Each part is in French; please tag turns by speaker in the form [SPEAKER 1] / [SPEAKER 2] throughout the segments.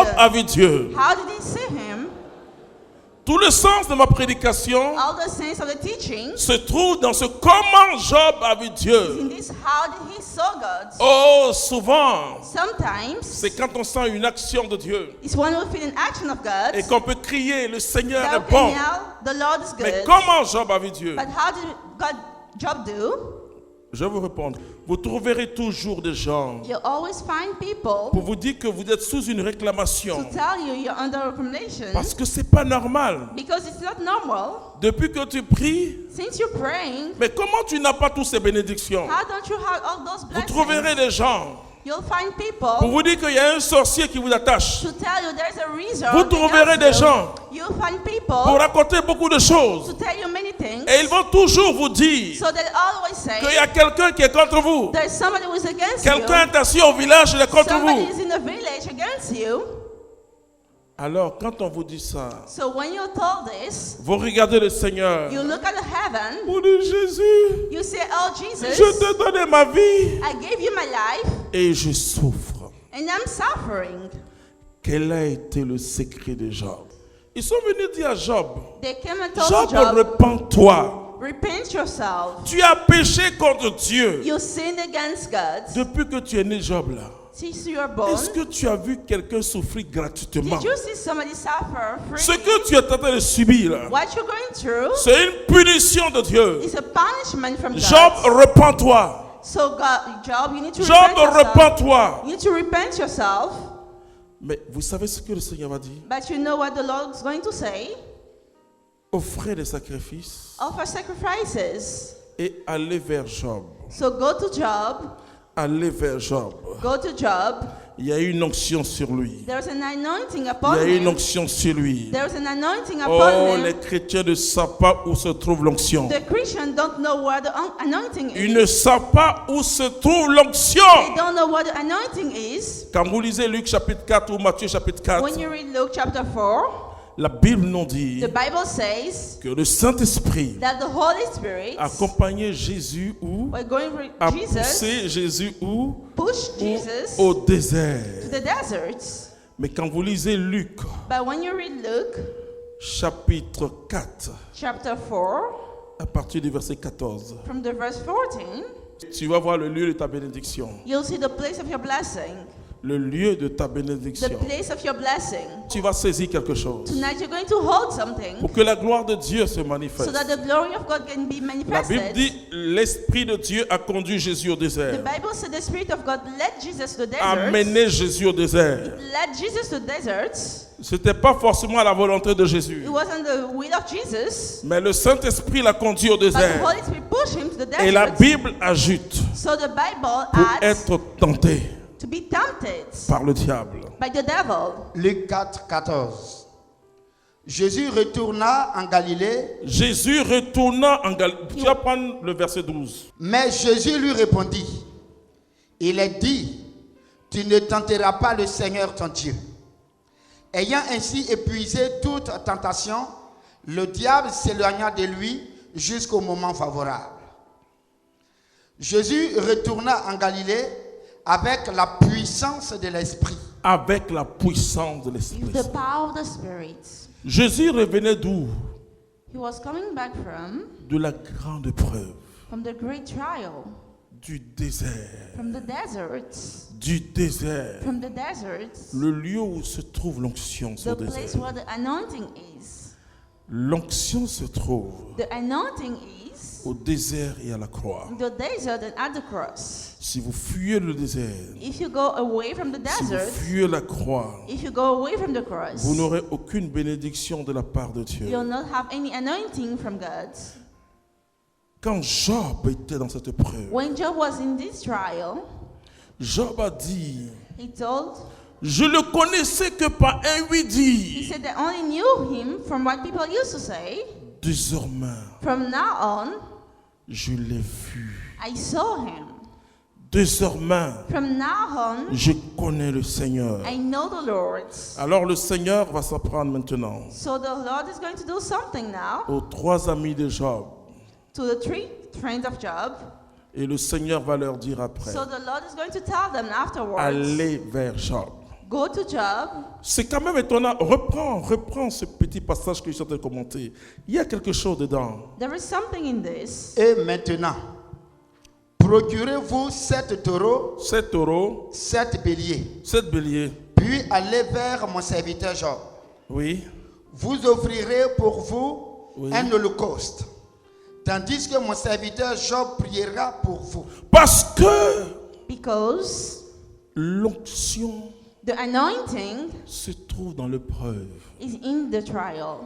[SPEAKER 1] Job a vu Dieu.
[SPEAKER 2] How did he see him?
[SPEAKER 1] Tout le sens de ma prédication
[SPEAKER 2] All the sense of the teaching
[SPEAKER 1] se trouve dans ce comment Job a vu
[SPEAKER 2] is
[SPEAKER 1] Dieu.
[SPEAKER 2] in this how did he saw God.
[SPEAKER 1] Oh, souvent,
[SPEAKER 2] Sometimes
[SPEAKER 1] c'est quand on sent une action de Dieu
[SPEAKER 2] it's when we feel an action of God
[SPEAKER 1] et qu'on peut crier, le Seigneur
[SPEAKER 2] that
[SPEAKER 1] est
[SPEAKER 2] we can
[SPEAKER 1] bon.
[SPEAKER 2] yell, the Lord is
[SPEAKER 1] Mais
[SPEAKER 2] good.
[SPEAKER 1] comment Job a vu Dieu?
[SPEAKER 2] But how did God Job do?
[SPEAKER 1] Je vais vous répondre. Vous trouverez toujours des gens
[SPEAKER 2] You always find people
[SPEAKER 1] pour vous dire que vous êtes sous une
[SPEAKER 2] to
[SPEAKER 1] réclamation.
[SPEAKER 2] tell you you're under reclamation
[SPEAKER 1] Parce que c'est pas normal.
[SPEAKER 2] because it's not normal.
[SPEAKER 1] Depuis que tu pries,
[SPEAKER 2] Since you're praying,
[SPEAKER 1] mais comment tu n'as pas toutes ces bénédictions?
[SPEAKER 2] how don't you have all those
[SPEAKER 1] Vous
[SPEAKER 2] blessings?
[SPEAKER 1] trouverez des gens
[SPEAKER 2] You'll find
[SPEAKER 1] pour
[SPEAKER 2] people
[SPEAKER 1] vous dire qu'il y a un sorcier qui vous attache.
[SPEAKER 2] to tell you there's a reason.
[SPEAKER 1] Vous trouverez des gens
[SPEAKER 2] You'll find
[SPEAKER 1] pour
[SPEAKER 2] people
[SPEAKER 1] raconter beaucoup de
[SPEAKER 2] to
[SPEAKER 1] choses.
[SPEAKER 2] tell you many things.
[SPEAKER 1] Et ils vont toujours vous dire
[SPEAKER 2] So they always say
[SPEAKER 1] qu'il y a quelqu'un qui est contre vous.
[SPEAKER 2] there's somebody who is against
[SPEAKER 1] Quelqu'un
[SPEAKER 2] you.
[SPEAKER 1] est assis au village, il est contre
[SPEAKER 2] Somebody
[SPEAKER 1] vous.
[SPEAKER 2] is in the village against you.
[SPEAKER 1] Alors, quand on vous dit ça,
[SPEAKER 2] So when you're told this,
[SPEAKER 1] vous regardez le Seigneur.
[SPEAKER 2] you look at the heaven.
[SPEAKER 1] Vous dites, Jésus,
[SPEAKER 2] You say, "Oh Jesus,
[SPEAKER 1] je te donne ma vie
[SPEAKER 2] I gave you my life,
[SPEAKER 1] et je souffre.
[SPEAKER 2] and I'm suffering."
[SPEAKER 1] Quel a été le secret de Job? Ils sont venus dire à Job,
[SPEAKER 2] They came and told
[SPEAKER 1] Job,
[SPEAKER 2] Job,
[SPEAKER 1] repens-toi.
[SPEAKER 2] "Repent yourself.
[SPEAKER 1] Tu as péché contre Dieu.
[SPEAKER 2] You sinned against God.
[SPEAKER 1] Depuis que tu es né, Job, là,
[SPEAKER 2] Since you were born,
[SPEAKER 1] est-ce que tu as vu quelqu'un souffrir gratuitement?
[SPEAKER 2] did you see somebody suffer
[SPEAKER 1] Ce
[SPEAKER 2] freely?
[SPEAKER 1] que tu es en train de subir, là,
[SPEAKER 2] What you're going through
[SPEAKER 1] c'est une punition de Dieu.
[SPEAKER 2] is a punishment from
[SPEAKER 1] Job,
[SPEAKER 2] God.
[SPEAKER 1] repens-toi.
[SPEAKER 2] So God, Job, you need to
[SPEAKER 1] Job,
[SPEAKER 2] repent yourself.
[SPEAKER 1] repens-toi.
[SPEAKER 2] You need to repent yourself.
[SPEAKER 1] Mais vous savez ce que le Seigneur va dire?
[SPEAKER 2] But you know what the Lord is going to say?
[SPEAKER 1] Offrez des sacrifices
[SPEAKER 2] Offer sacrifices.
[SPEAKER 1] et allez vers Job.
[SPEAKER 2] So go to Job.
[SPEAKER 1] Allez vers Job.
[SPEAKER 2] Go to Job.
[SPEAKER 1] Il y a une onction sur lui.
[SPEAKER 2] There's an anointing
[SPEAKER 1] Il y
[SPEAKER 2] upon
[SPEAKER 1] a une
[SPEAKER 2] him.
[SPEAKER 1] onction sur lui.
[SPEAKER 2] There's an anointing
[SPEAKER 1] Oh,
[SPEAKER 2] upon
[SPEAKER 1] les
[SPEAKER 2] him.
[SPEAKER 1] chrétiens ne savent pas où se trouve l'onction.
[SPEAKER 2] The Christians don't know where the anointing
[SPEAKER 1] Ils
[SPEAKER 2] is.
[SPEAKER 1] ne savent pas où se trouve l'onction.
[SPEAKER 2] They don't know what the anointing is.
[SPEAKER 1] Quand vous lisez Luc chapitre 4 ou Matthieu chapitre 4,
[SPEAKER 2] When you read Luke chapter 4,
[SPEAKER 1] la Bible nous dit
[SPEAKER 2] the Bible says
[SPEAKER 1] que le Saint-Esprit
[SPEAKER 2] that the Holy Spirit
[SPEAKER 1] accompagnait Jésus où?
[SPEAKER 2] were going with
[SPEAKER 1] A
[SPEAKER 2] Jesus,
[SPEAKER 1] poussé Jésus où?
[SPEAKER 2] pushed Jesus
[SPEAKER 1] Au
[SPEAKER 2] to
[SPEAKER 1] désert.
[SPEAKER 2] the desert.
[SPEAKER 1] Mais quand vous lisez Luc
[SPEAKER 2] But when you read Luke
[SPEAKER 1] chapitre 4,
[SPEAKER 2] chapter 4,
[SPEAKER 1] à partir du verset 14,
[SPEAKER 2] from the verse 14,
[SPEAKER 1] tu vas voir le lieu de ta bénédiction.
[SPEAKER 2] you'll see the place of your blessing.
[SPEAKER 1] Le lieu de ta
[SPEAKER 2] The
[SPEAKER 1] bénédiction.
[SPEAKER 2] place of your blessing.
[SPEAKER 1] Tu vas saisir quelque chose
[SPEAKER 2] Tonight you're going to hold something
[SPEAKER 1] pour que la gloire de Dieu se
[SPEAKER 2] so
[SPEAKER 1] manifeste.
[SPEAKER 2] that the glory of God can be
[SPEAKER 1] La Bible
[SPEAKER 2] manifested.
[SPEAKER 1] dit l'Esprit de Dieu a conduit Jésus au
[SPEAKER 2] The
[SPEAKER 1] désert,
[SPEAKER 2] Bible said the Spirit of God led Jesus to the
[SPEAKER 1] a
[SPEAKER 2] desert.
[SPEAKER 1] mené Jésus au désert.
[SPEAKER 2] Led Jesus to the desert.
[SPEAKER 1] C'était pas forcément la volonté de Jésus,
[SPEAKER 2] It wasn't the will of Jesus,
[SPEAKER 1] mais le Saint-Esprit l'a conduit au
[SPEAKER 2] but the
[SPEAKER 1] désert.
[SPEAKER 2] Holy Spirit pushed him to the
[SPEAKER 1] Et la
[SPEAKER 2] desert.
[SPEAKER 1] Bible ajoute
[SPEAKER 2] So the Bible
[SPEAKER 1] pour
[SPEAKER 2] adds
[SPEAKER 1] être tenté
[SPEAKER 2] to be tempted
[SPEAKER 1] par le diable.
[SPEAKER 2] by the devil.
[SPEAKER 3] Luc 4, 14. Jésus retourna en Galilée,
[SPEAKER 1] Jésus retourna en Galilée. Tu vas prendre le verset 12.
[SPEAKER 3] mais Jésus lui répondit, il est dit, tu ne tenteras pas le Seigneur ton Dieu. Ayant ainsi épuisé toute tentation, le diable s'éloigna de lui jusqu'au moment favorable. Jésus retourna en Galilée avec la puissance de l'Esprit.
[SPEAKER 1] Avec la puissance de l'Esprit.
[SPEAKER 2] The power of the Spirit.
[SPEAKER 1] Jésus revenait d'où?
[SPEAKER 2] He was coming back
[SPEAKER 1] De la grande épreuve.
[SPEAKER 2] from the great trial,
[SPEAKER 1] Du désert.
[SPEAKER 2] from the desert,
[SPEAKER 1] Du désert.
[SPEAKER 2] from the desert,
[SPEAKER 1] Le lieu où se trouve l'onction sur
[SPEAKER 2] the
[SPEAKER 1] le
[SPEAKER 2] place
[SPEAKER 1] désert.
[SPEAKER 2] where the anointing is.
[SPEAKER 1] L'onction se trouve
[SPEAKER 2] The anointing is
[SPEAKER 1] au désert et à la croix.
[SPEAKER 2] the desert and at the cross.
[SPEAKER 1] Si vous fuyez le désert,
[SPEAKER 2] If you go away from the
[SPEAKER 1] si vous
[SPEAKER 2] desert,
[SPEAKER 1] fuyez la croix,
[SPEAKER 2] if you go away from the cross,
[SPEAKER 1] vous n'aurez aucune bénédiction de la part de Dieu.
[SPEAKER 2] you'll not have any anointing from God.
[SPEAKER 1] Quand Job était dans cette épreuve,
[SPEAKER 2] When Job was in this trial,
[SPEAKER 1] Job a dit,
[SPEAKER 2] he told,
[SPEAKER 1] je le connaissais que par un
[SPEAKER 2] he
[SPEAKER 1] oui-dit.
[SPEAKER 2] said they only knew him from what people used to say.
[SPEAKER 1] Désormais,
[SPEAKER 2] From now on,
[SPEAKER 1] je l'ai vu.
[SPEAKER 2] I saw him.
[SPEAKER 1] Désormais,
[SPEAKER 2] From now on,
[SPEAKER 1] je connais le Seigneur.
[SPEAKER 2] I know the Lord.
[SPEAKER 1] Alors le Seigneur va s'apprendre maintenant
[SPEAKER 2] So the Lord is going to do something now
[SPEAKER 1] aux trois amis de Job.
[SPEAKER 2] to the three friends of Job.
[SPEAKER 1] Et le Seigneur va leur dire après,
[SPEAKER 2] So the Lord is going to tell them afterwards,
[SPEAKER 1] allez vers Job.
[SPEAKER 2] Go to job.
[SPEAKER 1] C'est quand même étonnant. Reprends ce petit passage que je suis en train de commenter. Il y a quelque chose dedans.
[SPEAKER 2] There is something in this.
[SPEAKER 3] Et maintenant, procurez-vous 7 taureaux,
[SPEAKER 1] 7 taureaux,
[SPEAKER 3] 7 béliers,
[SPEAKER 1] 7 béliers.
[SPEAKER 3] puis allez vers mon serviteur Job.
[SPEAKER 1] Oui.
[SPEAKER 3] Vous offrirez pour vous
[SPEAKER 1] Oui.
[SPEAKER 3] un holocauste, tandis que mon serviteur Job priera pour vous.
[SPEAKER 1] Parce que
[SPEAKER 2] Because
[SPEAKER 1] l'onction
[SPEAKER 2] the anointing
[SPEAKER 1] se trouve dans l'épreuve.
[SPEAKER 2] is in the trial.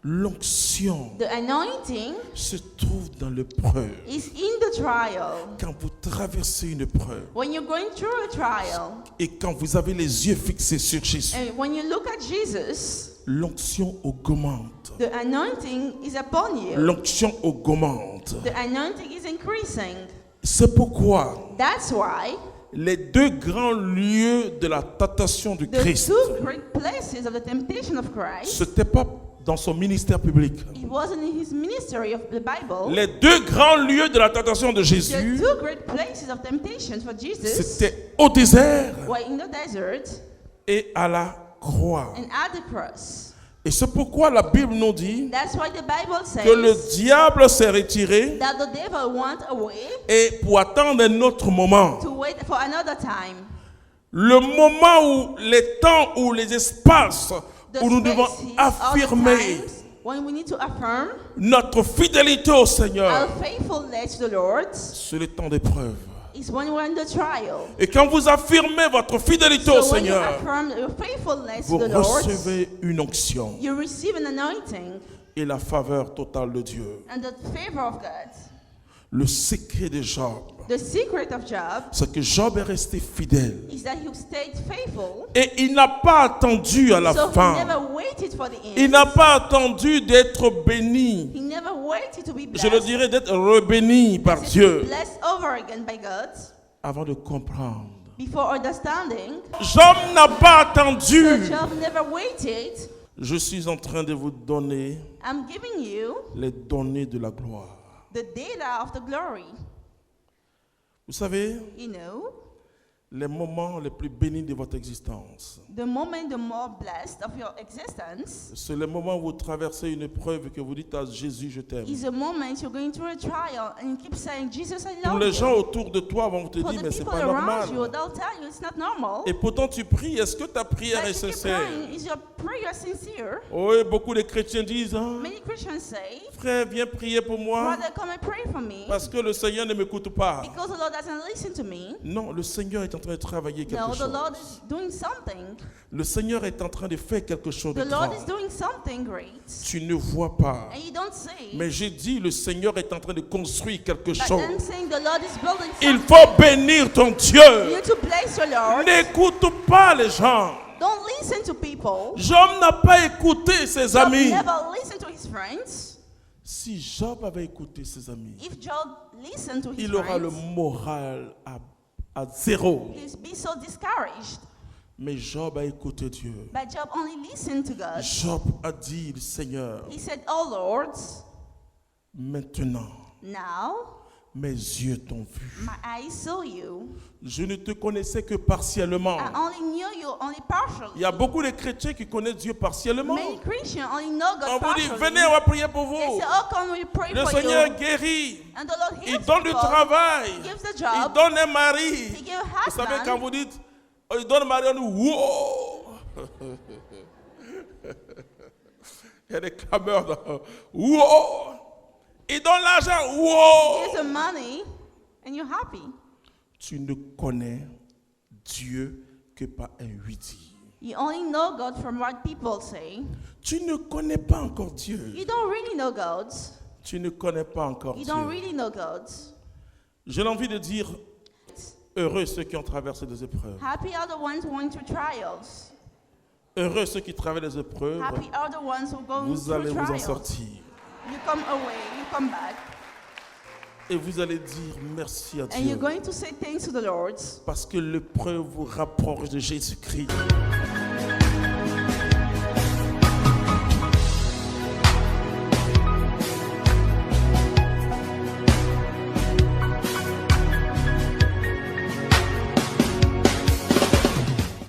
[SPEAKER 1] L'onction
[SPEAKER 2] The anointing
[SPEAKER 1] se trouve dans l'épreuve.
[SPEAKER 2] is in the trial.
[SPEAKER 1] Quand vous traversez une épreuve
[SPEAKER 2] When you're going through a trial,
[SPEAKER 1] et quand vous avez les yeux fixés sur Jésus,
[SPEAKER 2] and when you look at Jesus,
[SPEAKER 1] l'onction augmente.
[SPEAKER 2] the anointing is upon you.
[SPEAKER 1] L'onction augmente.
[SPEAKER 2] The anointing is increasing.
[SPEAKER 1] C'est pourquoi
[SPEAKER 2] That's why
[SPEAKER 1] les 2 grands lieux de la tentation du
[SPEAKER 2] the
[SPEAKER 1] Christ,
[SPEAKER 2] 2 great places of the temptation of Christ,
[SPEAKER 1] ce n'était pas dans son ministère public.
[SPEAKER 2] it wasn't in his ministry of the Bible.
[SPEAKER 1] Les 2 grands lieux de la tentation de
[SPEAKER 2] The
[SPEAKER 1] Jésus,
[SPEAKER 2] 2 great places of temptation for Jesus
[SPEAKER 1] c'était au désert
[SPEAKER 2] were in the desert
[SPEAKER 1] et à la croix.
[SPEAKER 2] and at the cross.
[SPEAKER 1] Et c'est pourquoi la Bible nous dit
[SPEAKER 2] That's why the Bible
[SPEAKER 1] que le
[SPEAKER 2] says
[SPEAKER 1] diable s'est retiré
[SPEAKER 2] that the devil went away
[SPEAKER 1] et pour attendre un autre moment.
[SPEAKER 2] to wait for another time.
[SPEAKER 1] Le moment où les temps ou les espaces
[SPEAKER 2] The
[SPEAKER 1] où nous devons
[SPEAKER 2] spaces are the
[SPEAKER 1] affirmer
[SPEAKER 2] times when we need to affirm
[SPEAKER 1] notre fidélité au
[SPEAKER 2] our
[SPEAKER 1] Seigneur,
[SPEAKER 2] faithfulness to the Lord
[SPEAKER 1] c'est le temps d'épreuve.
[SPEAKER 2] is when we're in the trial.
[SPEAKER 1] Et quand vous affirmez votre fidélité au
[SPEAKER 2] So when you
[SPEAKER 1] Seigneur,
[SPEAKER 2] affirm your faithfulness
[SPEAKER 1] vous
[SPEAKER 2] to the Lord,
[SPEAKER 1] recevez une onction
[SPEAKER 2] you receive an anointing
[SPEAKER 1] et la faveur totale de Dieu.
[SPEAKER 2] and the favor of God.
[SPEAKER 1] Le secret de Job,
[SPEAKER 2] The secret of Job
[SPEAKER 1] c'est que Job est resté fidèle.
[SPEAKER 2] is that he stayed faithful.
[SPEAKER 1] Et il n'a pas attendu à la
[SPEAKER 2] So he
[SPEAKER 1] fin.
[SPEAKER 2] never waited for the
[SPEAKER 1] Il
[SPEAKER 2] end.
[SPEAKER 1] n'a pas attendu d'être béni.
[SPEAKER 2] He never waited to be
[SPEAKER 1] Je le
[SPEAKER 2] blessed.
[SPEAKER 1] dirais d'être rebéni par
[SPEAKER 2] To be
[SPEAKER 1] Dieu
[SPEAKER 2] blessed over again by God
[SPEAKER 1] avant de comprendre.
[SPEAKER 2] before understanding.
[SPEAKER 1] Job n'a pas attendu.
[SPEAKER 2] So Job never waited.
[SPEAKER 1] Je suis en train de vous donner
[SPEAKER 2] I'm giving you
[SPEAKER 1] les données de la gloire.
[SPEAKER 2] the data of the glory.
[SPEAKER 1] Vous savez,
[SPEAKER 2] You know,
[SPEAKER 1] les moments les plus bénis de votre existence,
[SPEAKER 2] the moment the more blessed of your existence
[SPEAKER 1] c'est le moment où vous traversez une épreuve et que vous dites à Jésus, je t'aime.
[SPEAKER 2] is a moment you're going through a trial and you keep saying, Jesus, I
[SPEAKER 1] Tous
[SPEAKER 2] love
[SPEAKER 1] les
[SPEAKER 2] you.
[SPEAKER 1] gens autour de toi vont te
[SPEAKER 2] For
[SPEAKER 1] dire,
[SPEAKER 2] the
[SPEAKER 1] mais c'est
[SPEAKER 2] people
[SPEAKER 1] pas
[SPEAKER 2] around you,
[SPEAKER 1] normal.
[SPEAKER 2] they'll tell you it's not normal.
[SPEAKER 1] Et pourtant tu pries, est-ce que ta prière est
[SPEAKER 2] But you keep
[SPEAKER 1] sincère?
[SPEAKER 2] praying. Is your prayer sincere?
[SPEAKER 1] Oui, beaucoup de chrétiens disent, ah,
[SPEAKER 2] Many Christians say,
[SPEAKER 1] frère, viens prier pour moi
[SPEAKER 2] Brother, come and pray for me
[SPEAKER 1] parce que le Seigneur ne m'écoute pas.
[SPEAKER 2] because the Lord doesn't listen to me.
[SPEAKER 1] Non, le Seigneur est en train de travailler quelque
[SPEAKER 2] No, the
[SPEAKER 1] chose.
[SPEAKER 2] Lord is doing something.
[SPEAKER 1] Le Seigneur est en train de faire quelque chose de
[SPEAKER 2] The Lord
[SPEAKER 1] grand.
[SPEAKER 2] is doing something great.
[SPEAKER 1] Tu ne vois pas.
[SPEAKER 2] And you don't see.
[SPEAKER 1] Mais j'ai dit, le Seigneur est en train de construire quelque
[SPEAKER 2] But
[SPEAKER 1] chose.
[SPEAKER 2] I'm saying the Lord is building
[SPEAKER 1] Il
[SPEAKER 2] something.
[SPEAKER 1] faut bénir ton
[SPEAKER 2] You
[SPEAKER 1] Dieu.
[SPEAKER 2] need to bless your Lord.
[SPEAKER 1] N'écoute pas les gens.
[SPEAKER 2] Don't listen to people.
[SPEAKER 1] Job n'a pas écouté ses
[SPEAKER 2] Job
[SPEAKER 1] amis.
[SPEAKER 2] never listened to his friends.
[SPEAKER 1] Si Job avait écouté ses amis,
[SPEAKER 2] If Job listened to his
[SPEAKER 1] il aura le
[SPEAKER 2] friends,
[SPEAKER 1] moral à zéro.
[SPEAKER 2] he'd be so discouraged.
[SPEAKER 1] Mais Job a écouté Dieu.
[SPEAKER 2] But Job only listened to God.
[SPEAKER 1] Job a dit, Seigneur,
[SPEAKER 2] He said, Oh Lord,
[SPEAKER 1] maintenant,
[SPEAKER 2] now
[SPEAKER 1] mes yeux t'ont vu.
[SPEAKER 2] my eyes saw you.
[SPEAKER 1] Je ne te connaissais que partiellement.
[SPEAKER 2] I only knew you only partially.
[SPEAKER 1] Il y a beaucoup de chrétiens qui connaissent Dieu partiellement.
[SPEAKER 2] Many Christians only know
[SPEAKER 1] On
[SPEAKER 2] God
[SPEAKER 1] vous dit,
[SPEAKER 2] partially.
[SPEAKER 1] venez, on va prier pour
[SPEAKER 2] They
[SPEAKER 1] vous.
[SPEAKER 2] say, oh, come we pray
[SPEAKER 1] Le
[SPEAKER 2] for
[SPEAKER 1] Seigneur
[SPEAKER 2] you.
[SPEAKER 1] guérit.
[SPEAKER 2] And the Lord
[SPEAKER 1] Il
[SPEAKER 2] heals
[SPEAKER 1] donne du
[SPEAKER 2] people.
[SPEAKER 1] travail.
[SPEAKER 2] He gives the
[SPEAKER 1] Il
[SPEAKER 2] job.
[SPEAKER 1] donne un mari.
[SPEAKER 2] He gives a
[SPEAKER 1] Vous savez,
[SPEAKER 2] husband.
[SPEAKER 1] quand vous dites, oh, il donne un mari, on dit, wow. Il y a des clameurs. Wow. Il donne l'argent. Wow.
[SPEAKER 2] Gives the money, and you're happy.
[SPEAKER 1] Tu ne connais Dieu que par un oui-dire.
[SPEAKER 2] You only know God from what people say.
[SPEAKER 1] Tu ne connais pas encore Dieu.
[SPEAKER 2] You don't really know God.
[SPEAKER 1] Tu ne connais pas encore
[SPEAKER 2] You
[SPEAKER 1] Dieu.
[SPEAKER 2] don't really know God.
[SPEAKER 1] J'ai envie de dire, heureux ceux qui ont traversé des épreuves.
[SPEAKER 2] Happy are the ones who went through trials.
[SPEAKER 1] Heureux ceux qui traversent des épreuves.
[SPEAKER 2] Happy are the ones who go
[SPEAKER 1] Vous allez
[SPEAKER 2] through
[SPEAKER 1] vous en
[SPEAKER 2] trials.
[SPEAKER 1] sortir.
[SPEAKER 2] You come away, you come back,
[SPEAKER 1] Et vous allez dire merci à
[SPEAKER 2] and you're
[SPEAKER 1] Dieu.
[SPEAKER 2] going to say thanks to the Lord
[SPEAKER 1] Parce que l'épreuve vous rapproche de Jésus-Christ.